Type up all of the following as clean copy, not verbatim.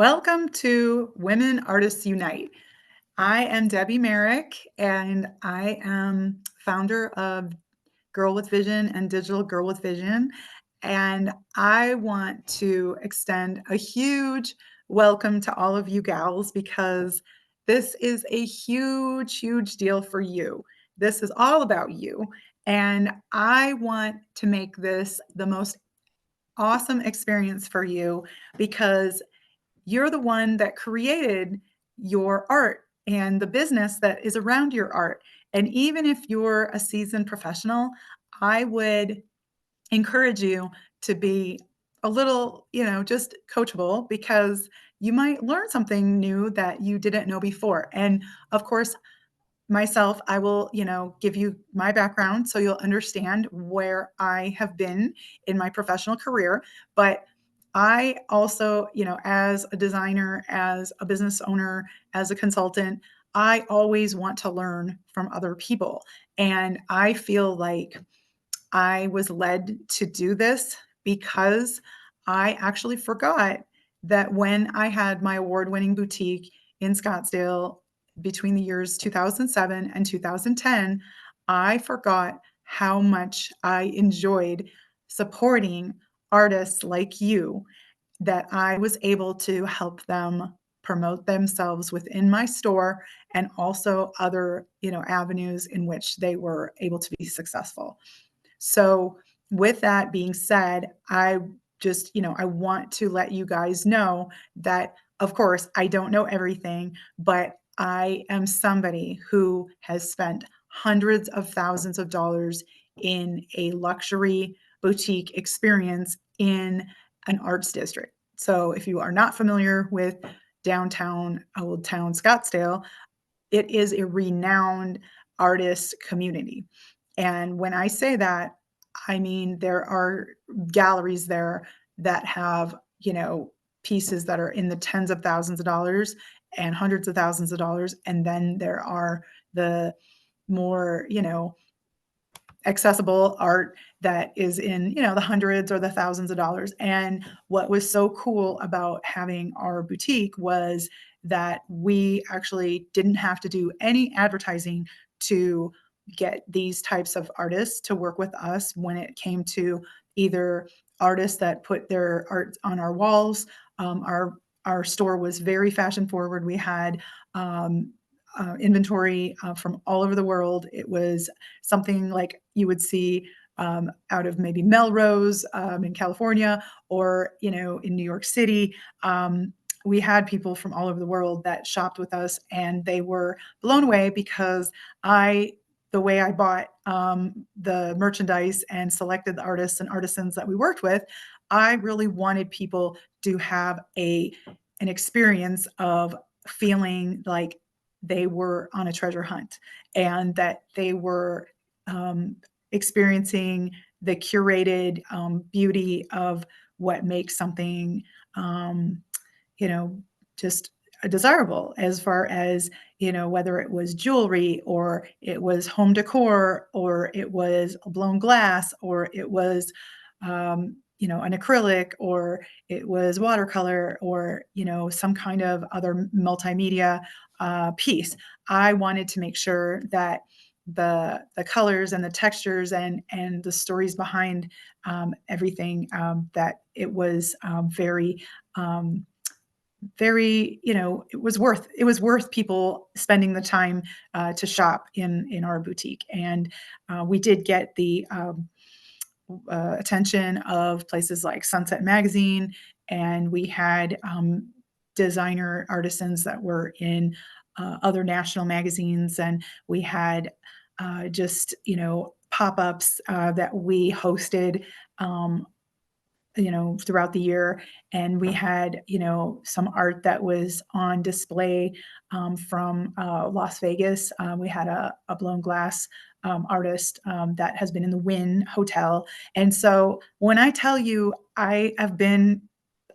Welcome to Women Artists Unite. I am Debbie Merrick, and I am founder of Girl with Vision and Digital Girl with Vision. And I want to extend a huge welcome to all of you gals because this is a huge, huge deal for you. This is all about you. And I want to make this the most awesome experience for you because you're the one that created your art and the business that is around your art. And even if you're a seasoned professional, I would encourage you to be a little, just coachable because you might learn something new that you didn't know before. And of course, myself, I will, give you my background so you'll understand where I have been in my professional career. But I also, as a designer, as a business owner, as a consultant, I always want to learn from other people. And I feel like I was led to do this because I actually forgot that when I had my award-winning boutique in Scottsdale between the years 2007 and 2010, I forgot how much I enjoyed supporting artists like you, that I was able to help them promote themselves within my store and also other, avenues in which they were able to be successful. So, with that being said, I just, I want to let you guys know that, of course, I don't know everything, but I am somebody who has spent hundreds of thousands of dollars in a luxury boutique experience in an arts district. So, if you are not familiar with downtown Old Town Scottsdale, it is a renowned artist community. And when I say that, I mean there are galleries there that have, pieces that are in the tens of thousands of dollars and hundreds of thousands of dollars. And then there are the more, accessible art that is in, the hundreds or the thousands of dollars. And what was so cool about having our boutique was that we actually didn't have to do any advertising to get these types of artists to work with us when it came to either artists that put their art on our walls. Our store was very fashion forward. We had inventory from all over the world. It was something like you would see out of maybe Melrose in California, or in New York City. We had people from all over the world that shopped with us, and they were blown away because the way I bought the merchandise and selected the artists and artisans that we worked with, I really wanted people to have an experience of feeling like they were on a treasure hunt and that they were experiencing the curated beauty of what makes something, um, you know, just desirable, as far as, whether it was jewelry or it was home decor or it was a blown glass or it was, an acrylic or it was watercolor or, some kind of other multimedia piece. I wanted to make sure that the colors and the textures and the stories behind everything, that it was um, very, it was worth people spending the time to shop in our boutique. And we did get the attention of places like Sunset Magazine, and we had designer artisans that were in other national magazines, and we had just, pop-ups that we hosted, throughout the year. And we had, some art that was on display from Las Vegas. We had a blown glass artist that has been in the Wynn Hotel. And so when I tell you I have been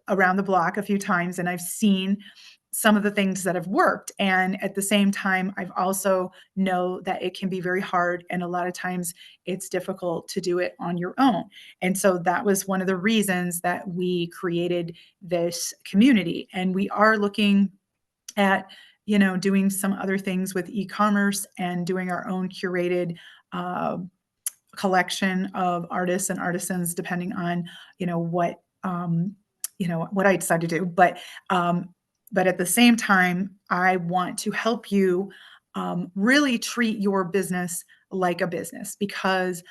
around the block a few times and I've seen some of the things that have worked. And at the same time, I've also know that it can be very hard. And a lot of times it's difficult to do it on your own. And so that was one of the reasons that we created this community. And we are looking at, doing some other things with e-commerce and doing our own curated uh, collection of artists and artisans depending on what what I decide to do. Um, but at the same time, I want to help you really treat your business like a business, because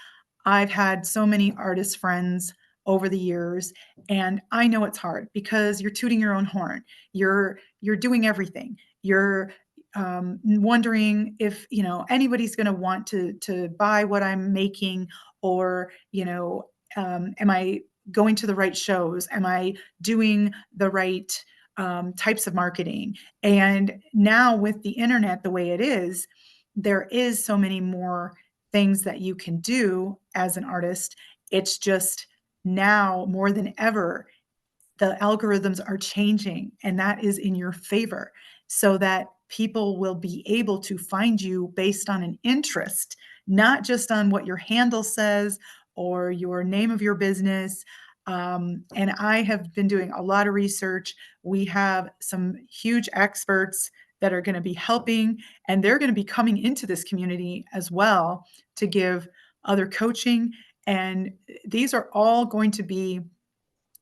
I've had so many artist friends over the years, and I know it's hard because you're tooting your own horn. You're doing everything. You're wondering if anybody's going to want to buy what I'm making, or am I going to the right shows? Am I doing the right types of marketing? And now with the internet the way it is, there is so many more things that you can do as an artist. It's just now more than ever, the algorithms are changing, and that is in your favor, so that people will be able to find you based on an interest, not just on what your handle says or your name of your business. And I have been doing a lot of research. We have some huge experts that are going to be helping, and they're going to be coming into this community as well to give other coaching. And these are all going to be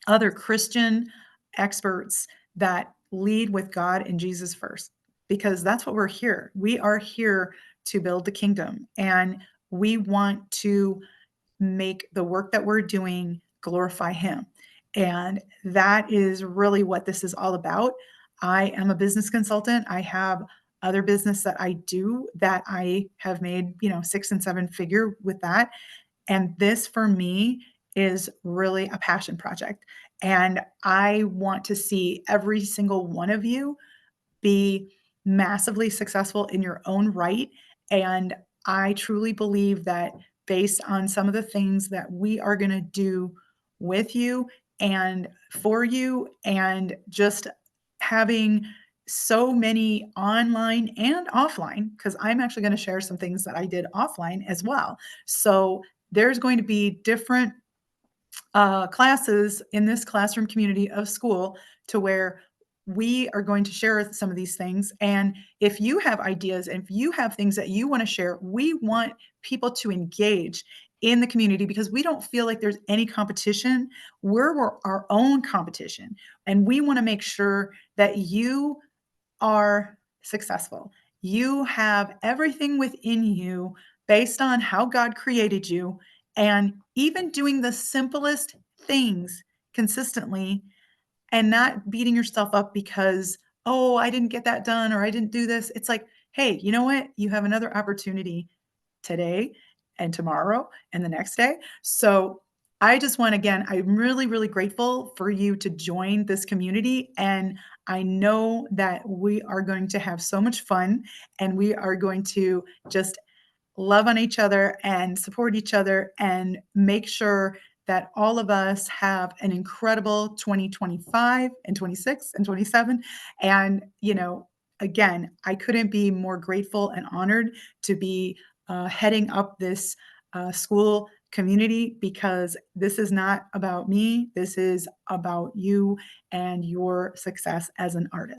other Christian experts that lead with God and Jesus first, because that's what we're here. We are here to build the kingdom, and we want to make the work that we're doing glorify Him. And that is really what this is all about. I am a business consultant. I have other business that I do that I have made, 6 and 7 figure with that. And this for me is really a passion project. And I want to see every single one of you be massively successful in your own right. And I truly believe that based on some of the things that we are going to do with you and for you, and just having so many online and offline, because I'm actually going to share some things that I did offline as well. So there's going to be different classes in this classroom community of school, to where we are going to share some of these things. And if you have ideas and if you have things that you want to share, we want people to engage in the community, because we don't feel like there's any competition. We're our own competition. And we want to make sure that you are successful. You have everything within you based on how God created you. And even doing the simplest things consistently, and not beating yourself up because, oh, I didn't get that done, or I didn't do this. It's like, hey, you know what? You have another opportunity today and tomorrow and the next day. So I just want, again, I'm really, really grateful for you to join this community. And I know that we are going to have so much fun, and we are going to just love on each other and support each other, and make sure that all of us have an incredible 2025 and 26 and 27. And, again, I couldn't be more grateful and honored to be heading up this school community, because this is not about me. This is about you and your success as an artist.